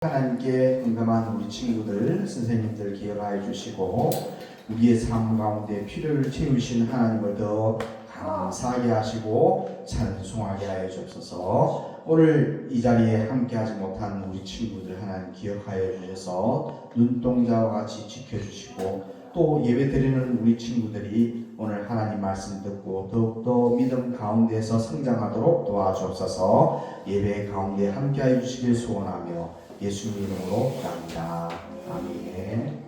하나님께 공감한 우리 친구들, 선생님들 기억하여 주시고 우리의 삶 가운데 필요를 채우신 하나님을 더 감사하게 하시고 찬송하게 하여 주옵소서. 오늘 이 자리에 함께하지 못한 우리 친구들 하나님 기억하여 주셔서 눈동자와 같이 지켜주시고 또 예배 드리는 우리 친구들이 오늘 하나님 말씀 듣고 더욱더 믿음 가운데서 성장하도록 도와주옵소서. 예배 가운데 함께하여 주시길 소원하며 예수님 이름으로 기도합니다. 아멘.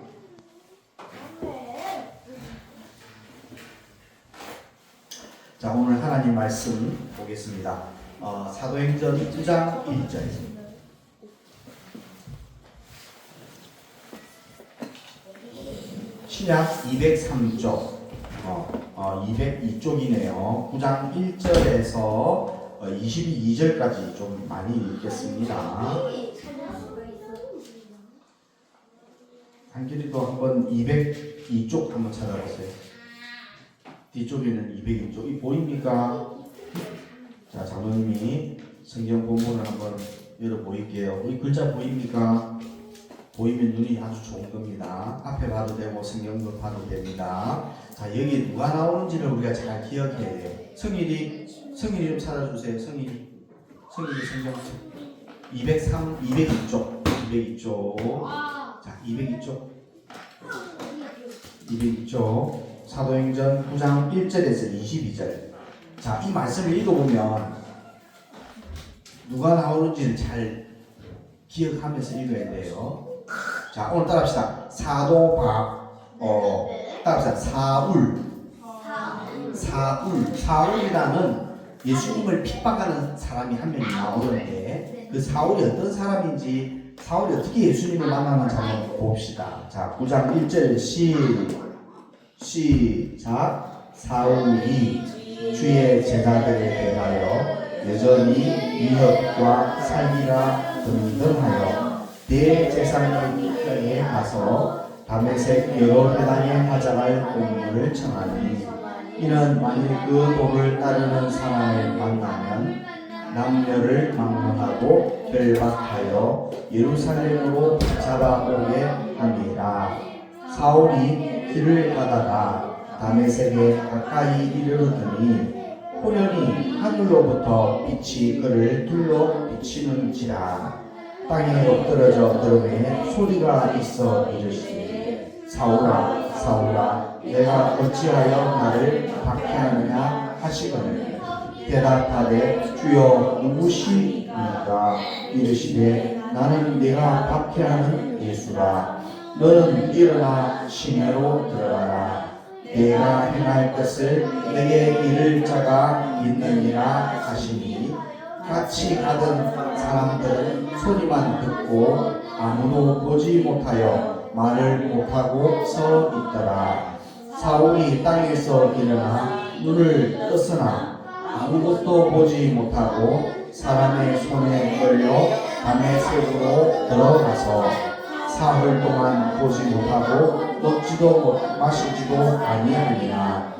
자, 오늘 하나님 말씀 보겠습니다. 사도행전 2장 1절. 신약 203쪽, 202쪽이네요. 9장 1절에서 22절까지 좀 많이 읽겠습니다. 한길이도 한번 202쪽 한번 찾아보세요. 뒤쪽에는 202쪽. 이 보입니까? 자, 장로님이 성경 본문을 한번 열어 보일게요. 이 글자 보입니까? 보이면 눈이 아주 좋은 겁니다. 앞에 봐도 되고 성경도 봐도 됩니다. 자, 여기 누가 나오는지를 우리가 잘 기억해야 돼요. 성일이 좀 찾아주세요. 성일이 성경 202쪽. 자, 202쪽 사도행전 9장 1절에서 22절. 자, 이 말씀을 읽어보면 누가 나오는지를 잘 기억하면서 읽어야 돼요. 자, 오늘 따라합시다. 따라합시다. 사울이라는 예수님을 핍박하는 사람이 한 명이 나오는데 그 사울이 어떤 사람인지, 사울이 어떻게 예수님을 만나는지 한번 봅시다. 자, 9장 1절 시작. 사울이 주의 제자들에 대하여 여전히 위협과 살기가 등등하여 대제사장에게 가서 다메섹 여러 회당에 하장할 공문을 청하니 이는 만일 그 도를 따르는 사람을 만나면 남녀를 막론하고 결박하여 예루살렘으로 잡아오게 함이라. 사울이 길을 가다가 다메섹에 가까이 이르르더니 호련히 하늘로부터 빛이 그를 둘러 비치는지라. 땅에 엎드러져 들음에 소리가 있어 이르시되 사울아 사울아 내가 어찌하여 나를 박해하느냐 하시거늘 대답하되 주여 누구시니까 이르시되 나는 네가 박해하는 예수라. 너는 일어나 시내로 들어가라. 내가 행할 것을 내게 이를 자가 있느니라 하시니 같이 가던 사람들은 소리만 듣고 아무도 보지 못하여 말을 못하고 서 있더라. 사울이 땅에서 일어나 눈을 떴으나 아무것도 보지 못하고 사람의 손에 걸려 다메섹으로 들어가서 사흘 동안 보지 못하고 먹지도 마시지도 아니하니라.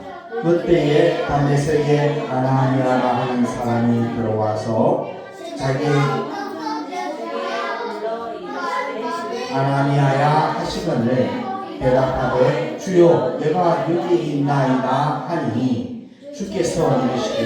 그때에 다메섹에 아나니아라 하는 사람이 들어와서 자기 아나니아야 하시거늘 대답하되 주여 내가 여기 있나이다 하니 주께서 이르시되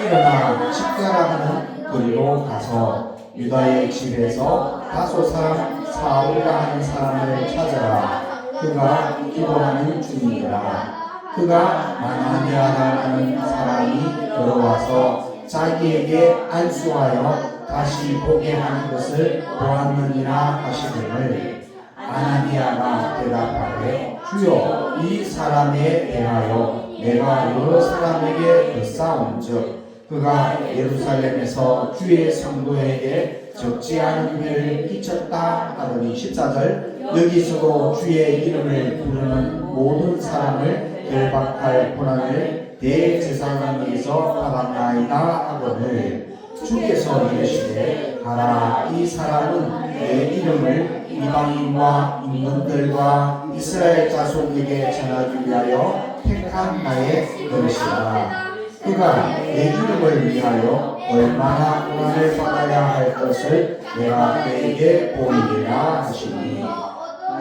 일어나 집 가라 하는 거리로 가서 유다의 집에서 다소 사람 사울이라 하는 사람을 찾아라. 그가 기도하는 중이니라. 그가 아나니아라 하는 사람이 들어와서 자기에게 안수하여 다시 보게 하는 것을 보았느니라 하시거늘 아나니아가 대답하되 주여 이 사람에 대하여 내가 여러 사람에게 듣사온즉 그가 예루살렘에서 주의 성도에게 적지 않은 해를 끼쳤다 하더니 14절 여기서도 주의 이름을 부르는 모든 사람을 결박할 고난을 대제사장에게서 받았나이다 하거늘 주께서 이르시되 가라. 이 사람은 내 이름을 이방인과 임금들과 이스라엘 자손에게 전하기 위하여 택한 나의 것이라. 그가 내 이름을 위하여 얼마나 고난을 받아야 할 것을 내가 그에게 보이리라 하시니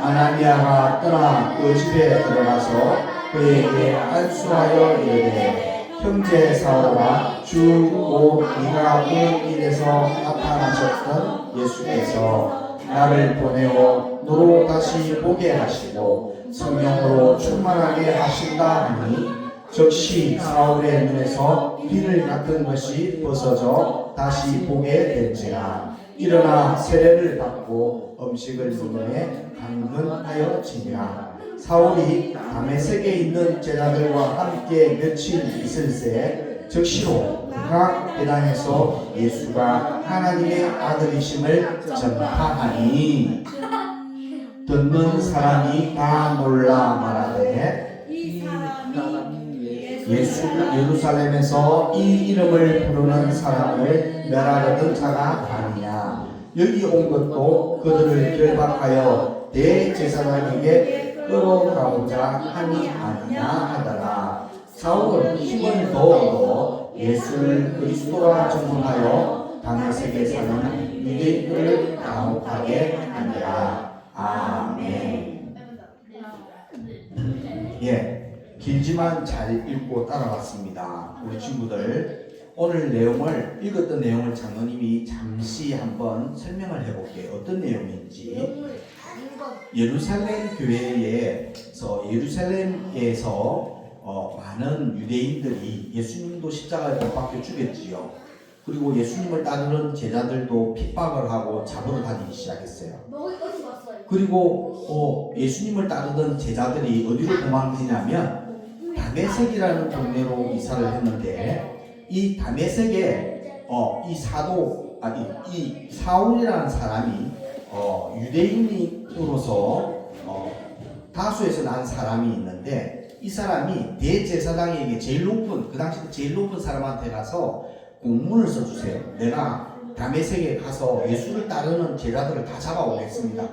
아나니아가 떠나 그 집에 들어가서 그에게 안수하여 이르되 형제 사울아 주곧 네가 오는 길에서 나타나셨던 예수께서 나를 보내어 너로 다시 보게 하시고 성령으로 충만하게 하신다 하니 즉시 사울의 눈에서 비늘 같은 것이 벗어져 다시 보게 된지라 일어나 세례를 받고 음식을 먹음에 강건하여지니라. 사울이 다메섹에 있는 제자들과 함께 며칠 있을새 즉시로 각 회당에서 예수가 하나님의 아들이심을 전파하니 듣는 사람이 다 놀라 말하되 예수 예루살렘에서 이 이름을 부르는 사람을 멸하려던 자가 아니냐. 여기 온 것도 그들을 결박하여 대제사장에게 끌어가고자 함이 아니냐 하더라. 사울은 힘을 더 얻어 예수를 그리스도라 전문하여 다메섹에 사는 유대인들을 당혹하게 하니라. 아멘. 예, 길지만 잘 읽고 따라갔습니다. 우리 친구들 오늘 내용을 읽었던 내용을 장로님이 잠시 한번 설명을 해볼게요. 어떤 내용인지. 예루살렘 예루살렘에서 많은 유대인들이 예수님도 십자가에 못 박혀 죽였지요. 그리고 예수님을 따르는 제자들도 핍박을 하고 잡으러 다니기 시작했어요. 그리고 예수님을 따르던 제자들이 어디로 도망치냐면 다메섹이라는 동네로 이사를 했는데 이 다메섹에 이 사울이라는 사람이 유대인으로서 다수에서 난 사람이 있는데 이 사람이 대제사장에게 그 당시 제일 높은 사람한테 가서 공문을 써주세요. 내가 다메섹에 가서 예수를 따르는 제자들을 다 잡아오겠습니다.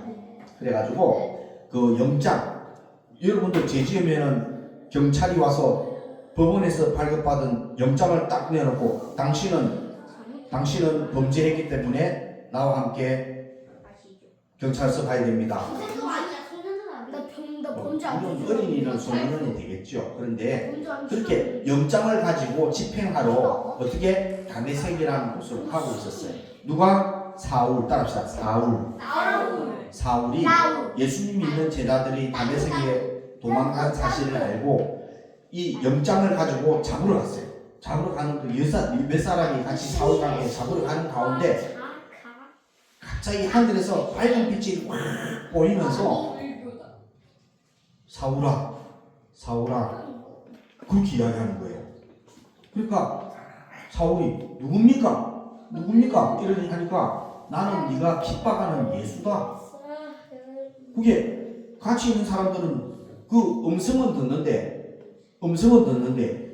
그래가지고 그 영장, 여러분들 죄 지으면은 경찰이 와서 법원에서 발급받은 영장을 딱 내놓고 당신은 범죄했기 때문에 나와 함께 경찰서 가야 됩니다. 물론 어린이는 소년원이 되겠죠. 그런데 그렇게 영장을 가지고 집행하러 어떻게 다메섹이라는 곳으로 가고 있었어요. 누가? 사울. 따라합시다. 사울이 예수님이 있는 제자들이 다메섹에 도망간 사실을 알고 이 영장을 가지고 잡으러 갔어요. 잡으러 가는 몇 사람이 같이 사울과 함께 잡으러 가는 가운데 갑자기 하늘에서 빨간 빛이 확 보이면서 사울아 그렇게 이야기하는 거예요. 그러니까 사울이 누굽니까? 이러니 하니까 나는 네가 핍박하는 예수다. 그게 같이 있는 사람들은 그 음성은 듣는데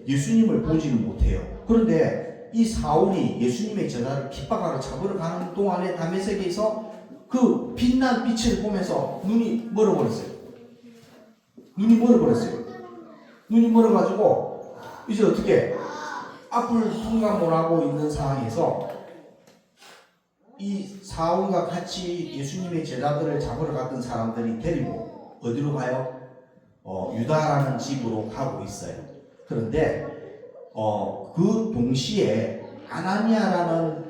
예수님을 보지는 못해요. 그런데 이 사울이 예수님의 제자를 핍박하러 잡으러 가는 동안에 다메섹에서 그 빛난 빛을 보면서 눈이 멀어버렸어요. 눈이 멀어가지고 이제 어떻게 앞을 통과 못하고 있는 상황에서 이 사울과 같이 예수님의 제자들을 잡으러 갔던 사람들이 데리고 어디로 가요? 유다라는 집으로 가고 있어요. 그런데 그 동시에 아나니아라는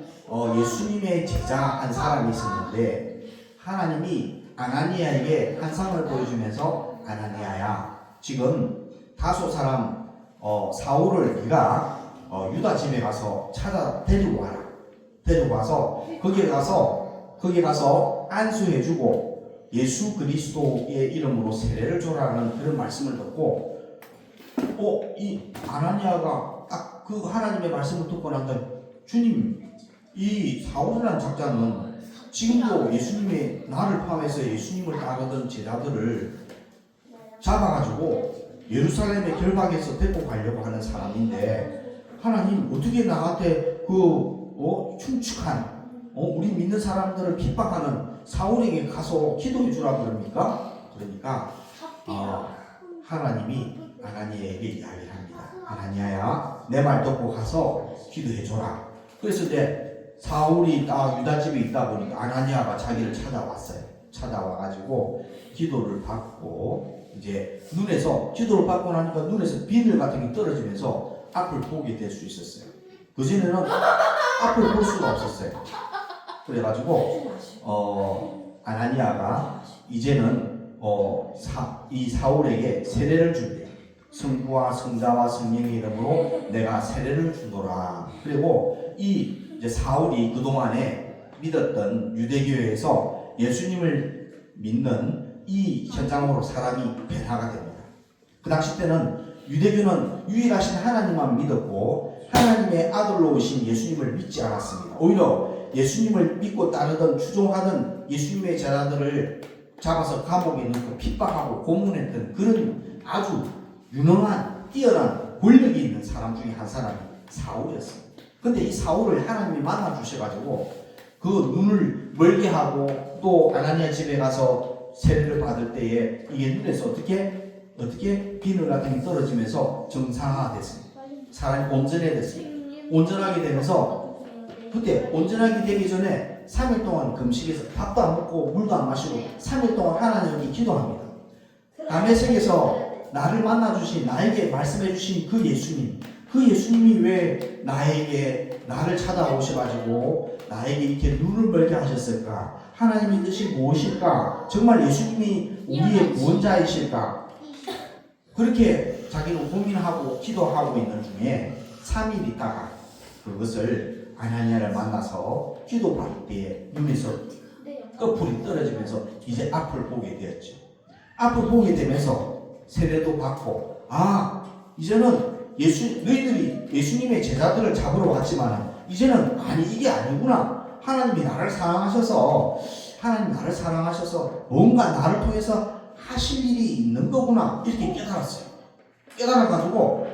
예수님의 제자 한 사람이 있었는데 하나님이 아나니아에게 환상을 보여주면서 아나니아야 지금 다소 사람 사울을 네가 유다 집에 가서 데리고 와라. 데리고 와서 거기에 가서 안수해주고 예수 그리스도의 이름으로 세례를 줘라는 그런 말씀을 듣고 이 아나니아가 딱 그 하나님의 말씀을 듣고 난 다음에 주님 이 사울이라는 작자는 지금도 나를 포함해서 예수님을 따르던 제자들을 잡아가지고 예루살렘의 결박에서 데리고 가려고 하는 사람인데 하나님 어떻게 나한테 충축한 우리 믿는 사람들을 핍박하는 사울에게 가서 기도해 주라고 그럽니까? 그러니까 하나님이 아나니아에게 이야기를 합니다. 아나니아야, 내 말 듣고 가서 기도해줘라. 그래서 이제 사울이 딱 유다 집에 있다 보니까 아나니아가 자기를 찾아왔어요. 찾아와가지고 기도를 받고 이제 눈에서 기도를 받고 나니까 눈에서 비늘 같은 게 떨어지면서 앞을 보게 될 수 있었어요. 그전에는 앞을 볼 수가 없었어요. 그래가지고 아나니아가 이제는 이 사울에게 세례를 준대요. 성부와 성자와 성령의 이름으로 내가 세례를 주노라. 그리고 이제 사울이 그동안에 믿었던 유대교회에서 예수님을 믿는 이 현장으로 사람이 변화가 됩니다. 그 당시 때는 유대교는 유일하신 하나님만 믿었고 하나님의 아들로 오신 예수님을 믿지 않았습니다. 오히려 예수님을 믿고 따르던 추종하던 예수님의 제자들을 잡아서 감옥에 넣고 핍박하고 고문했던 그런 아주 유능한 뛰어난 권력이 있는 사람 중에 한 사람이 사울이었습니다. 근데 이 사울을 하나님이 만나 주셔가지고 그 눈을 멀게 하고 또 아나니아 집에 가서 세례를 받을 때에 이게 눈에서 어떻게 비늘 같은 게 떨어지면서 정상화됐습니다. 사람이 온전해졌습니다. 온전하게 되면서 그때 온전하게 되기 전에 3일 동안 금식해서 밥도 안 먹고 물도 안 마시고 3일 동안 하나님께 기도합니다. 다메섹에서 나를 만나주신 나에게 말씀해주신 그 예수님이 왜 나를 찾아오셔가지고 나에게 이렇게 눈을 멀게 하셨을까? 하나님의 뜻이 무엇일까? 정말 예수님이 우리의 구원자이실까? 그렇게 자기는 고민하고 기도하고 있는 중에 3일 있다가 그것을 아나니아를 만나서 기도받을 때에 눈에서 꺼풀이 떨어지면서 이제 앞을 보게 되었죠. 앞을 보게 되면서 세례도 받고 이제는 너희들이 예수님의 제자들을 잡으러 왔지만 이제는 이게 아니구나. 하나님 나를 사랑하셔서 뭔가 나를 통해서 하실 일이 있는 거구나. 이렇게 깨달았어요. 깨달아가지고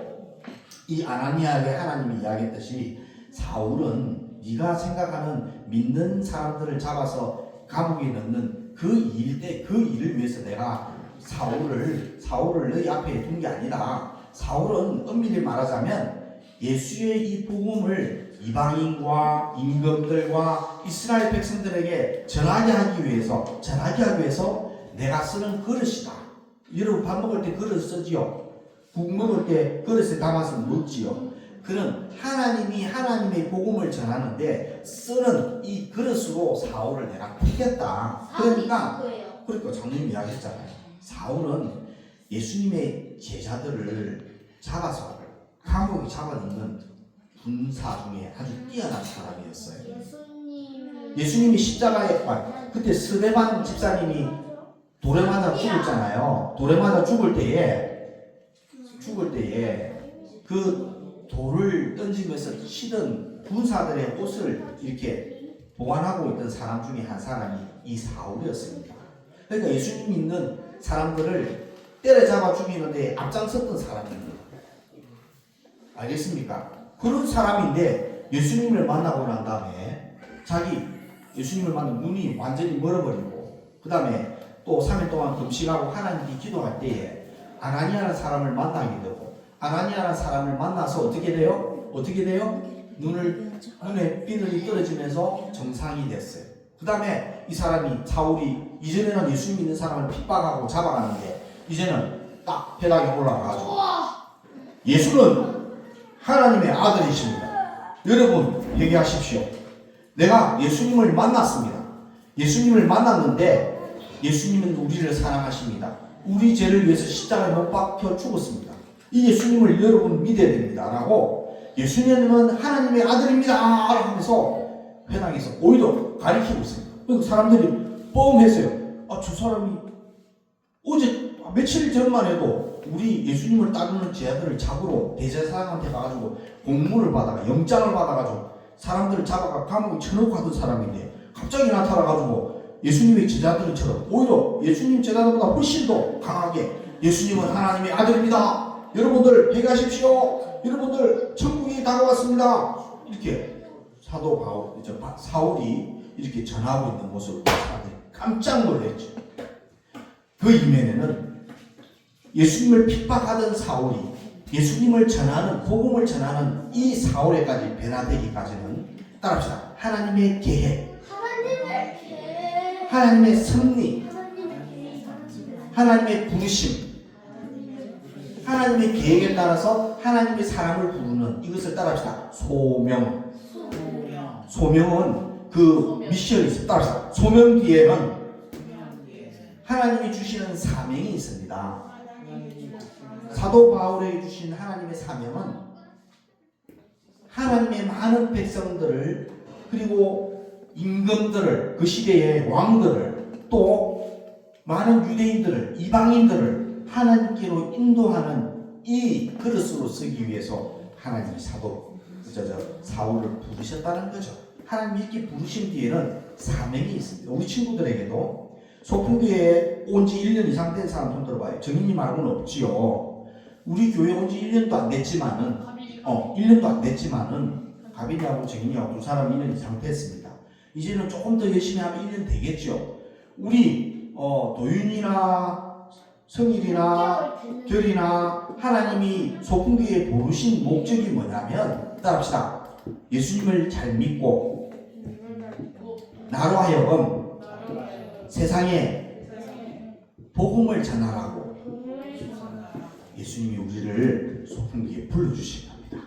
이 아나니아에게 하나님이 이야기했듯이 사울은 네가 생각하는 믿는 사람들을 잡아서 감옥에 넣는 그 일을 위해서 내가 사울을 너희 앞에 둔 게 아니다. 사울은 엄밀히 말하자면 예수의 이 복음을 이방인과 임금들과 이스라엘 백성들에게 전하게 하기 위해서 내가 쓰는 그릇이다. 여러분 밥 먹을 때 그릇 쓰지요. 국 먹을 때 그릇에 담아서 먹지요. 그는 하나님이 하나님의 복음을 전하는데 쓰는 이 그릇으로 사울을 내가 택했다. 그러니까 장로님 이야기했잖아요. 사울은 예수님의 제자들을 잡아서 감옥에 잡아넣는 군사 중에 아주 뛰어난 사람이었어요. 예수님이 십자가에 그때 스데반 집사님이 돌에 맞아 죽었잖아요. 돌에 맞아 죽을 때에 그 돌을 던지면서 치던 군사들의 옷을 이렇게 보관하고 있던 사람 중에 한 사람이 이 사울이었습니다. 그러니까 예수님 믿는 사람들을 때려잡아 죽이는데 앞장섰던 사람입니다. 알겠습니까? 그런 사람인데 예수님을 만나고 난 다음에 예수님을 만나 눈이 완전히 멀어버리고 그 다음에 또 3일 동안 금식하고 하나님께 기도할 때에 아나니아라는 사람을 만나게 되고 아나니아라는 사람을 만나서 어떻게 돼요? 눈에 비늘이 떨어지면서 정상이 됐어요. 그 다음에 이 사울이 이전에는 예수님 믿는 사람을 핍박하고 잡아가는데 이제는 딱 회당에 올라가가지고 예수는 하나님의 아들이십니다. 여러분 회개하십시오. 내가 예수님을 만났습니다. 예수님을 만났는데 예수님은 우리를 사랑하십니다. 우리 죄를 위해서 십자가에 못 박혀 죽었습니다. 이 예수님을 여러분 믿어야 됩니다. 라고 예수님은 하나님의 아들입니다. 라고 하면서 회당에서 오히려 가리키고 있습니다. 그리고 사람들이 뻥했어요. 저 사람이 어제 며칠 전만 해도 우리 예수님을 따르는 제자들을 잡으러 대제사장한테 가가지고 공문을 받아가 영장을 받아가지고 사람들을 잡아가 감옥에 쳐넣고 하던 사람인데 갑자기 나타나가지고 예수님의 제자들처럼 오히려 예수님 제자들보다 훨씬 더 강하게 예수님은 하나님의 아들입니다. 여러분들 회개하십시오. 여러분들 천국이 다가왔습니다. 이렇게 사울이 이렇게 전하고 있는 모습을 사람들이 깜짝 놀랐죠. 그 이면에는 예수님을 핍박하던 사울이 예수님을 전하는 복음을 전하는 이 사울에까지 변화되기까지는 따라합시다. 하나님의 계획, 하나님의 섭리, 하나님의 부르심, 하나님의 계획에 따라서 하나님의 사람을 부르는 이것을 따라합시다. 소명. 소명은 그 미션이 있습니다. 따라합시다. 소명 뒤에는 하나님이 주시는 사명이 있습니다. 사도 바울에게 주신 하나님의 사명은 하나님의 많은 백성들을 그리고 임금들을 그 시대의 왕들을 또 많은 유대인들을 이방인들을 하나님께로 인도하는 이 그릇으로 쓰기 위해서 하나님이 사울을 부르셨다는 거죠. 하나님이 이렇게 부르신 뒤에는 사명이 있습니다. 우리 친구들에게도 소풍교회에 온 지 1년 이상 된 사람 좀 들어봐요. 정인이 말고는 없지요. 우리 교회 온 지 1년도 안 됐지만은 1년도 안 됐지만은 가빈이하고 정인이하고 두 사람 1년 이상 됐습니다. 이제는 조금 더 열심히 하면 1년 되겠죠. 우리 도윤이나 성일이나 결이나 하나님이 소풍교회에 부르신 목적이 뭐냐면 따라합시다. 예수님을 잘 믿고 나로 하여금 세상에 복음을 전하라고 예수님이 우리를 소풍기에 불러주신 겁니다.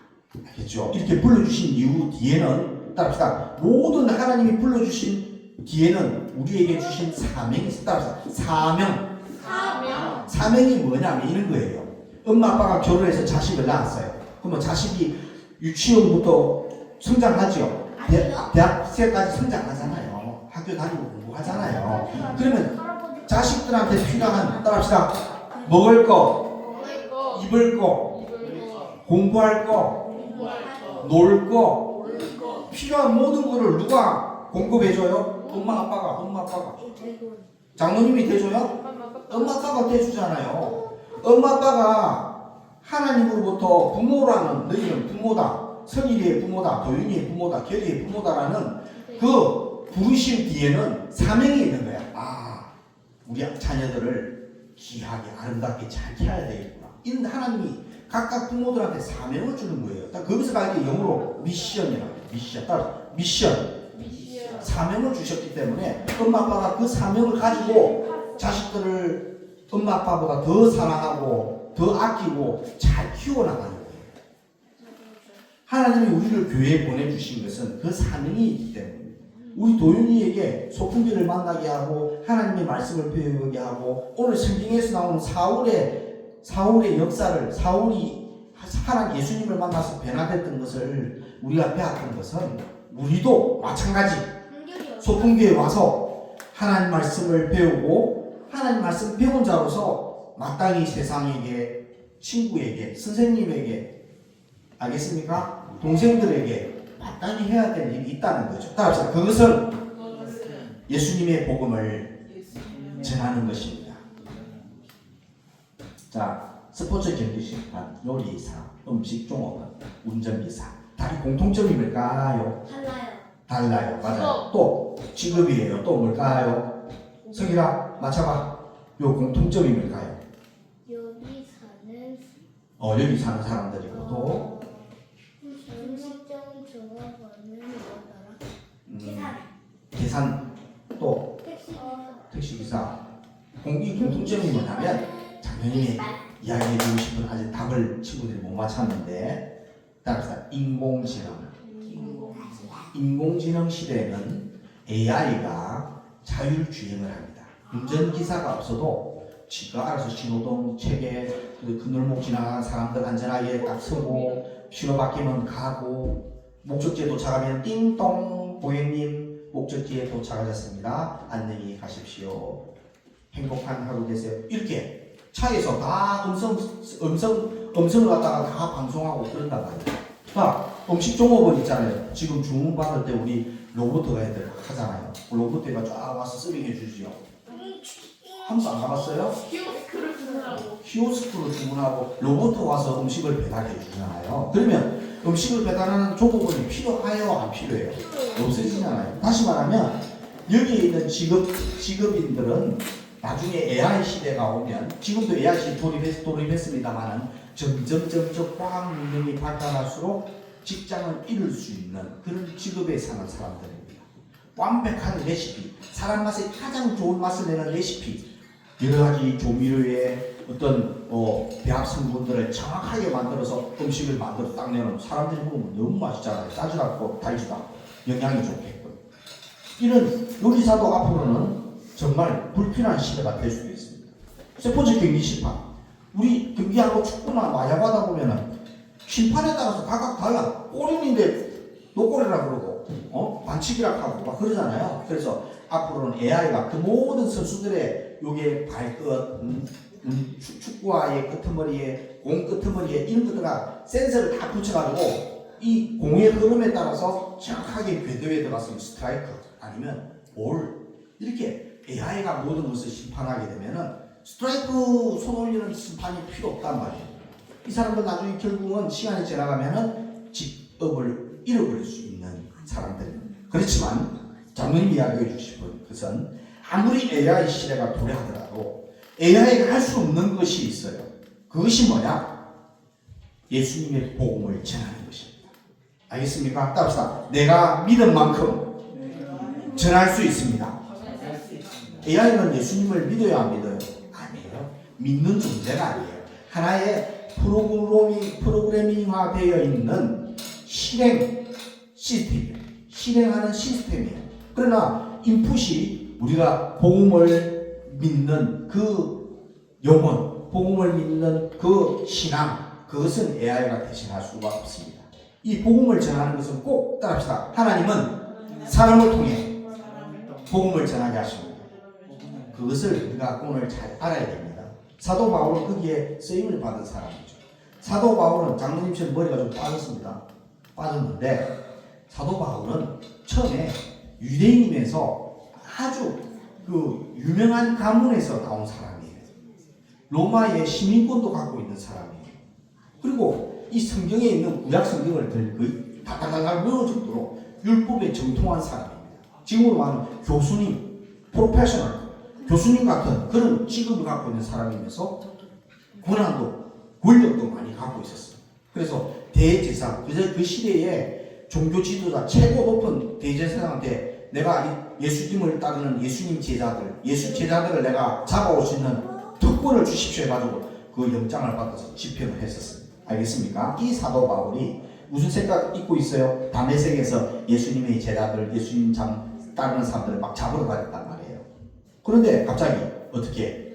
알겠죠? 이렇게 불러주신 이후 뒤에는 따라합시다. 모든 하나님이 불러주신 뒤에는 우리에게 주신 사명이 있어. 따라합시다. 사명이 뭐냐면 이런 거예요. 엄마 아빠가 결혼해서 자식을 낳았어요. 그러면 자식이 유치원부터 성장하죠. 대학생까지 성장하잖아요. 학교 다니고 공부하잖아요. 그러면 자식들한테 필요한 따라합시다. 먹을 거, 입을 거, 공부할 거, 놀 거, 필요한 모든 거를 누가 공급해줘요? 엄마 아빠가. 장로님이 대줘요? 엄마 아빠가 대주잖아요. 엄마 아빠가 하나님으로부터 부모라는 너희는 부모다. 성일이의 부모다. 도윤이의 부모다. 결이의 부모다라는 그 부르심 뒤에는 사명이 있는 거야. 우리 자녀들을 귀하게 아름답게 잘 키워야 되겠구나. 이 하나님이 각각 부모들한테 사명을 주는 거예요. 거기서 가게 영어로 미션이라고 해요. 미션. 사명을 주셨기 때문에 엄마 아빠가 그 사명을 가지고 자식들을 엄마 아빠보다 더 사랑하고 더 아끼고 잘 키워나가는 거예요. 하나님이 우리를 교회에 보내주신 것은 그 사명이 있기 때문에 우리 도윤이에게 소풍기를 만나게 하고 하나님의 말씀을 배우게 하고 오늘 성경에서 나오는 사울의 역사를 사울이 하나님 예수님을 만나서 변화됐던 것을 우리가 배웠던 것은 우리도 마찬가지 소풍기에 와서 하나님 말씀을 배우고 하나님 말씀 배운 자로서 마땅히 세상에게 친구에게 선생님에게 알겠습니까? 동생들에게 마땅히 해야 될 일이 있다는 거죠. 따라서 그것은 예수님의 복음을 전하는 것입니다. 자, 스포츠 경기 심판, 요리사, 음식 종업원, 운전기사 다 공통점이 뭘까요? 달라요. 맞아요. 또 직업이에요. 또 뭘까요? 성일아 맞춰봐. 요 공통점이 뭘까요? 여기 사는 사람들이고 또 계산 또 택시기사 이 공통점이 뭐냐면 작년에 이야기해주고 싶은 아직 답을 친구들이 못 맞췄는데 따라서 인공지능 시대에는 AI가 자율주행을 합니다. 운전기사가 없어도 지가 알아서 신호등 체계 그늘목 지나가는 사람들 안전하게 딱 서고 신호 바뀌면 가고 목적지에 도착하면 띵동 고객님 목적지에 도착하셨습니다. 안녕히 가십시오. 행복한 하루 되세요. 이렇게 차에서 다 음성을 갖다가 다 방송하고 그런단 말이에요. 자, 음식 종업원 있잖아요. 지금 주문 받을 때 우리 로봇가 애들 하잖아요. 로봇가 쫙 와서 서빙해 주지요. 한 번도 안 가봤어요? 키오스크로 주문하고 로봇 와서 음식을 배달해 주잖아요. 그러면 음식을 배달하는 종업원이 필요해요? 안 필요해요? 없어지잖아요. 다시 말하면 여기에 있는 직업인들은 나중에 AI 시대가 오면, 지금도 AI 시대 돌입했습니다만은 점점 과학 능력이 발달할수록 직장을 잃을 수 있는 그런 직업에 사는 사람들입니다. 완벽한 레시피, 사람 맛에 가장 좋은 맛을 내는 레시피, 여러 가지 조미료의 어떤 배합 성분들을 정확하게 만들어서 음식을 만들어 딱 내놓은, 사람들이 보면 너무 맛있잖아요. 짜지도 않고 달지도 않고 영양이 좋게끔. 이런 요리사도 앞으로는 정말 불필요한 시대가 될 수도 있습니다. 세포적 경기 심판, 우리 경기하고 축구나 마야하다 보면은 심판에 따라서 각각 달라. 골인인데 노골이라 그러고 반칙이라 하고 막 그러잖아요. 그래서 앞으로는 AI가 그 모든 선수들의 요게 발끝, 축구화의 끄트머리에, 공 끄트머리에 이런 것들과 센서를 다 붙여가지고 이 공의 흐름에 따라서 정확하게 궤도에 들어가서 스트라이크 아니면 볼, 이렇게 AI가 모든 것을 심판하게 되면은 스트라이크 손 올리는 심판이 필요 없단 말이에요. 이 사람들 나중에 결국은 시간이 지나가면은 직업을 잃어버릴 수 있는 사람들입니다. 그렇지만 장로님이 이야기해 주시는 것은 아무리 AI 시대가 도래하더라도 AI가 할 수 없는 것이 있어요. 그것이 뭐냐? 예수님의 복음을 전하는 것입니다. 알겠습니까? 따라서 내가 믿은 만큼 전할 수 있습니다. AI는 예수님을 믿어야 안 믿어요? 아니에요. 믿는 존재가 아니에요. 하나의 프로그래밍화 되어 있는 실행 시스템이에요. 실행하는 시스템이에요. 그러나 인풋이 우리가 복음을 믿는 그 영혼, 복음을 믿는 그 신앙, 그것은 AI가 대신할 수가 없습니다. 이 복음을 전하는 것은 꼭 따라합시다. 하나님은 사람을 통해 복음을 전하게 하십니다. 그것을 우리가 오늘 잘 알아야 됩니다. 사도 바울은 거기에 쓰임을 받은 사람이죠. 사도 바울은 장로님처럼 머리가 좀 빠졌는데 사도 바울은 처음에 유대인이면서 아주 그 유명한 가문에서 나온 사람이에요. 로마의 시민권도 갖고 있는 사람이에요. 그리고 이 성경에 있는 구약 성경을 거의 다다다다 외울 정도로 율법에 정통한 사람입니다. 지금으로 말하면 교수님, 프로페셔널, 교수님 같은 그런 직업을 갖고 있는 사람이면서 권한도 권력도 많이 갖고 있었어요. 그래서 대제사, 그 시대에 종교 지도자 최고 높은 대제사장한테 내가 예수님을 따르는 예수님 제자들, 예수 제자들을 내가 잡아올 수 있는 특권을 주십시오 해가지고 그 영장을 받아서 집행을 했었어요. 알겠습니까? 이 사도 바울이 무슨 생각 잊고 있어요? 다메섹에서 예수님의 제자들, 예수님 따르는 사람들을 막 잡으러 다녔단 말이에요. 그런데 갑자기 어떻게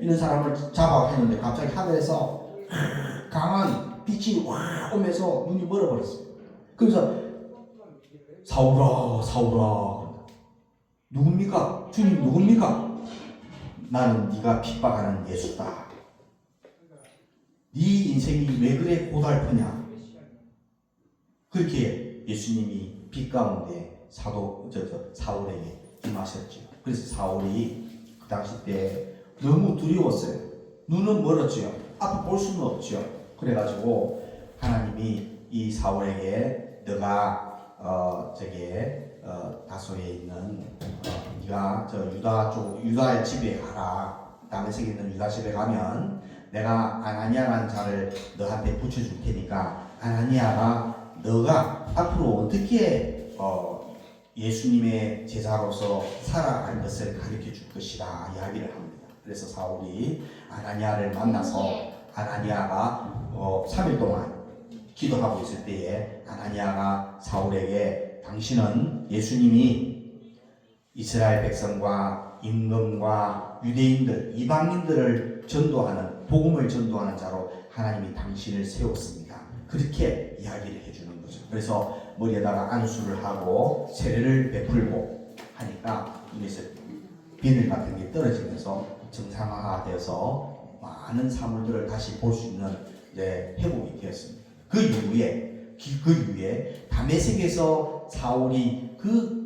이런 사람을 잡아 했는데 갑자기 하늘에서 강한 빛이 와 오면서 눈이 멀어버렸어요. 그래서 사울아, 사울아, 누굽니까? 주님 누굽니까? 나는 네가 핍박하는 예수다. 네 인생이 왜 그래 고달프냐? 그렇게 예수님이 빛 가운데 사울에게 임하셨죠. 그래서 사울이 그 당시 때 너무 두려웠어요. 눈은 멀었죠. 앞을 볼 수는 없죠. 그래가지고 하나님이 이 사울에게 너가 다소에 있는 네가 유다의 집에 가라. 다메섹에 있는 유다 집에 가면 내가 아나니아라는 자를 너한테 붙여줄 테니까 아나니아가 너가 앞으로 어떻게 예수님의 제자로서 살아갈 것을 가르쳐 줄 것이다 이야기를 합니다. 그래서 사울이 아나니아를 만나서 아나니아가 3일 동안 기도하고 있을 때에 아나니아가 사울에게 당신은 예수님이 이스라엘 백성과 임금과 유대인들, 이방인들을 전도하는 복음을 전도하는 자로 하나님이 당신을 세웠습니다. 그렇게 이야기를 해주는 거죠. 그래서 머리에다가 안수를 하고 세례를 베풀고 하니까 눈에서 비늘 같은 게 떨어지면서 정상화되어서 많은 사물들을 다시 볼 수 있는 회복이 되었습니다. 그 이후에 다메섹에서 사울이 그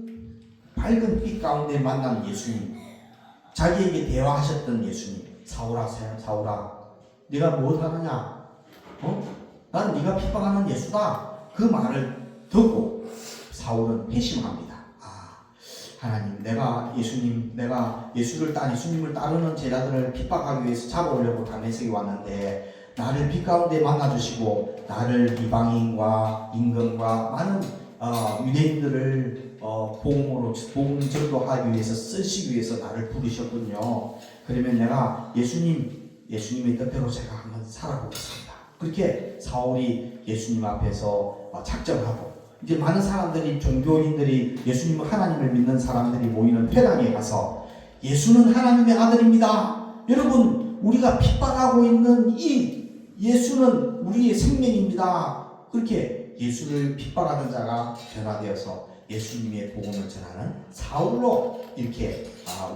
밝은 빛 가운데 만난 예수님, 자기에게 대화하셨던 예수님, 사울아, 네가 뭘 하느냐? 난 네가 핍박하는 예수다. 그 말을 듣고 사울은 회심합니다. 하나님, 내가 예수님을 따르는 제자들을 핍박하기 위해서 잡아오려고 다메섹에 왔는데 나를 빛 가운데 만나주시고 나를 이방인과 임금과 많은 유대인들을 복음 전도하기 위해서 쓰시기 위해서 나를 부르셨군요. 그러면 내가 예수님의 뜻대로 제가 한번 살아보겠습니다. 그렇게 사울이 예수님 앞에서 작정하고 이제 많은 사람들이 종교인들이 예수님 하나님을 믿는 사람들이 모이는 회당에 가서 예수는 하나님의 아들입니다. 여러분, 우리가 핍박하고 있는 이 예수는 우리의 생명입니다. 그렇게 예수를 핍박하던 자가 변화되어서 예수님의 복음을 전하는 사울로 이렇게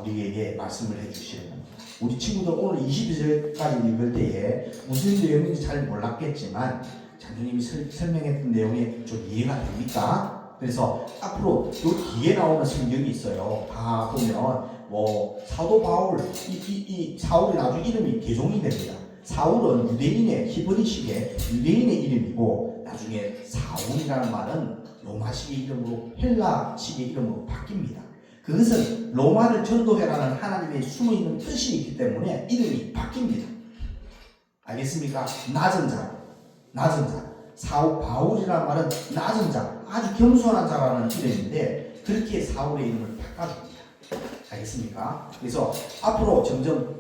우리에게 말씀을 해주시는 겁니다. 우리 친구들 오늘 22절까지 읽을 때에 무슨 내용인지 잘 몰랐겠지만 장로님이 설명했던 내용이 좀 이해가 됩니까? 그래서 앞으로 요 뒤에 나오는 성경이 있어요. 다 보면 사도 바울 이 사울이 나중에 이름이 개종이 됩니다. 사울은 유대인의 히브리식의 유대인의 이름이고 나중에 사울이라는 말은 로마식의 이름으로 헬라식의 이름으로 바뀝니다. 그것은 로마를 전도해라는 하나님의 숨어있는 뜻이 있기 때문에 이름이 바뀝니다. 알겠습니까? 낮은 자. 바울이라는 말은 낮은 자, 아주 겸손한 자라는 이름인데 그렇게 사울의 이름을 바꿔줍니다. 알겠습니까? 그래서 앞으로 점점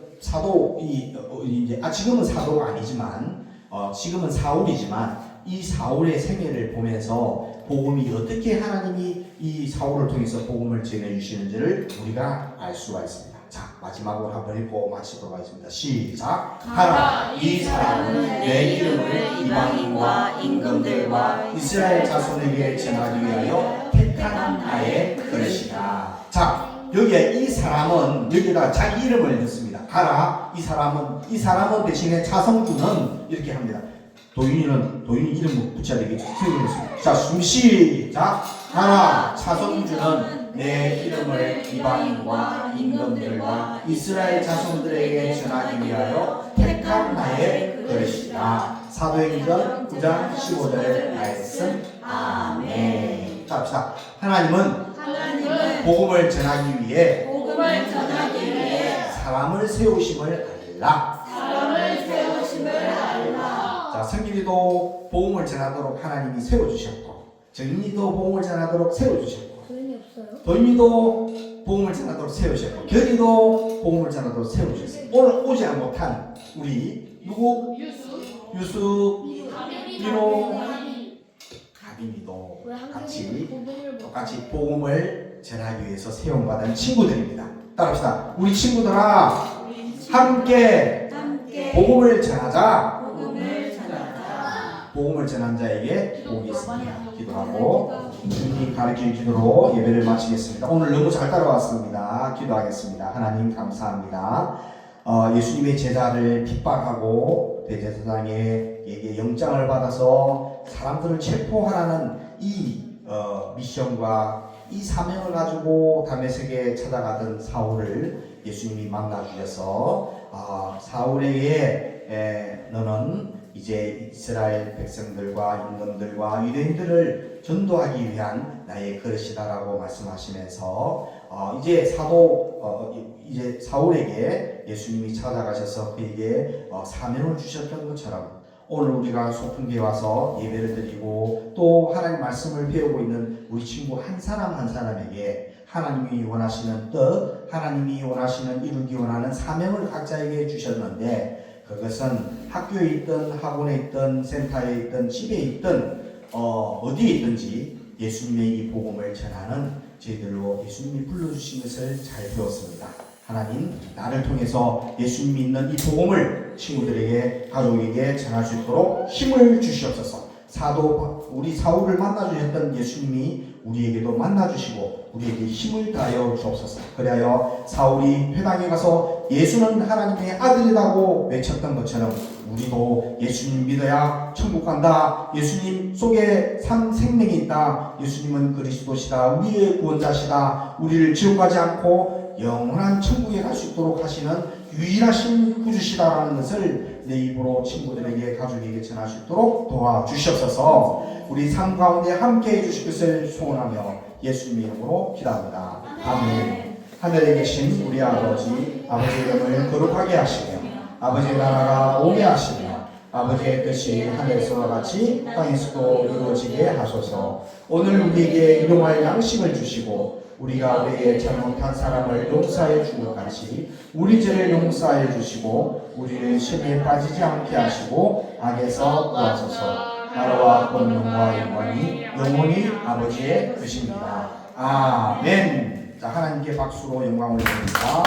지금은 사도가 아니지만 지금은 사울이지만 이 사울의 생애를 보면서 복음이 어떻게 하나님이 이 사울을 통해서 복음을 전해주시는지를 우리가 알 수가 있습니다. 자, 마지막으로 한번 읽고 마치도록 하겠습니다. 시작. 하라, 이 사람은 내 이름을 이방인과 임금들과 이스라엘 자손에게 전하기 위하여 택한 나의 그릇이다. 자, 여기에 이 사람은 여기다 자기 이름을 넣습니다. 하라, 이 사람은 대신에 차성주는 이렇게 합니다. 도윤이 이름 붙여야 되겠죠. 자, 시작. 하나, 차성주는 내 이름을 이방인과 임금들과 이스라엘 자손들에게 전하기 위하여 택한 나의 그릇이다. 사도행전 9장 15절의 말씀. 아멘. 자, 하나님은 복음을 전하기 위해 사람을 세우심을 알라. 자, 성길이도 복음을 전하도록 하나님이 세워주셨고, 정인이도 복음을 전하도록 세워주셨고, 도인이도 복음을 전하도록 세우셨고, 결이도 복음을 전하도록 세워주셨어요. 오늘 오지 못한 우리 누구? 유수, 민호, 가빈이도 똑같이 복음을 전하기 위해서 세움받은 친구들입니다. 따라합시다. 우리 친구들아, 함께 복음을 전하자. 복음을 전한 자에게 복이 있습니다. 기도하고 주님 가르치는 기도로 예배를 마치겠습니다. 오늘 너무 잘 따라왔습니다. 기도하겠습니다. 하나님 감사합니다. 예수님의 제자를 핍박하고 대제사장에게 영장을 받아서 사람들을 체포하라는 이 미션과 이 사명을 가지고 다메섹에 찾아가던 사울을 예수님이 만나 주셔서 사울에게 너는 이제 이스라엘 백성들과 임금들과 유대인들을 전도하기 위한 나의 그릇이다라고 말씀하시면서 이제 사울에게 예수님이 찾아가셔서 그에게 사명을 주셨던 것처럼 오늘 우리가 소풍기에 와서 예배를 드리고 또 하나님 말씀을 배우고 있는 우리 친구 한 사람 한 사람에게 하나님이 원하시는 뜻, 하나님이 원하시는 이루기 원하는 사명을 각자에게 주셨는데 그것은 학교에 있든 학원에 있든 센터에 있든 집에 있든 어디에 있든지 예수님의 이 복음을 전하는 저희들로 예수님이 불러주신 것을 잘 배웠습니다. 하나님, 나를 통해서 예수님 믿는 이 복음을 친구들에게, 가족에게 전할 수 있도록 힘을 주시옵소서. 우리 사울을 만나주셨던 예수님이 우리에게도 만나주시고 우리에게 힘을 다하여 주옵소서. 그리하여 사울이 회당에 가서 예수는 하나님의 아들이라고 외쳤던 것처럼 우리도 예수님 믿어야 천국 간다. 예수님 속에 생명이 있다. 예수님은 그리스도시다. 우리의 구원자시다. 우리를 지옥 가지 않고 영원한 천국에 갈 수 있도록 하시는 유일하신 구주시다라는 것을 내 입으로 친구들에게, 가족에게 전할 수 있도록 도와주시옵소서. 우리 삶 가운데 함께 해주실 것을 소원하며 예수님 이름으로 기도합니다. 아멘. 하늘에 계신 우리 아버지, 아버지의 이름을 거룩하게 하시며 아버지의 나라가 오게 하시며 아버지의 뜻이 하늘에서와 같이 땅에서도 이루어지게 하소서. 오늘 우리에게 일용할 양식을 주시고 우리가 우리에게 잘못한 사람을 용서해 준 것 같이 우리 죄를 용서해 주시고 우리를 시험에 빠지지 않게 하시고 악에서 구하소서. 나라와 권능과 영광이 영원히 아버지의 뜻입니다. 아멘. 자, 하나님께 박수로 영광을 드립니다.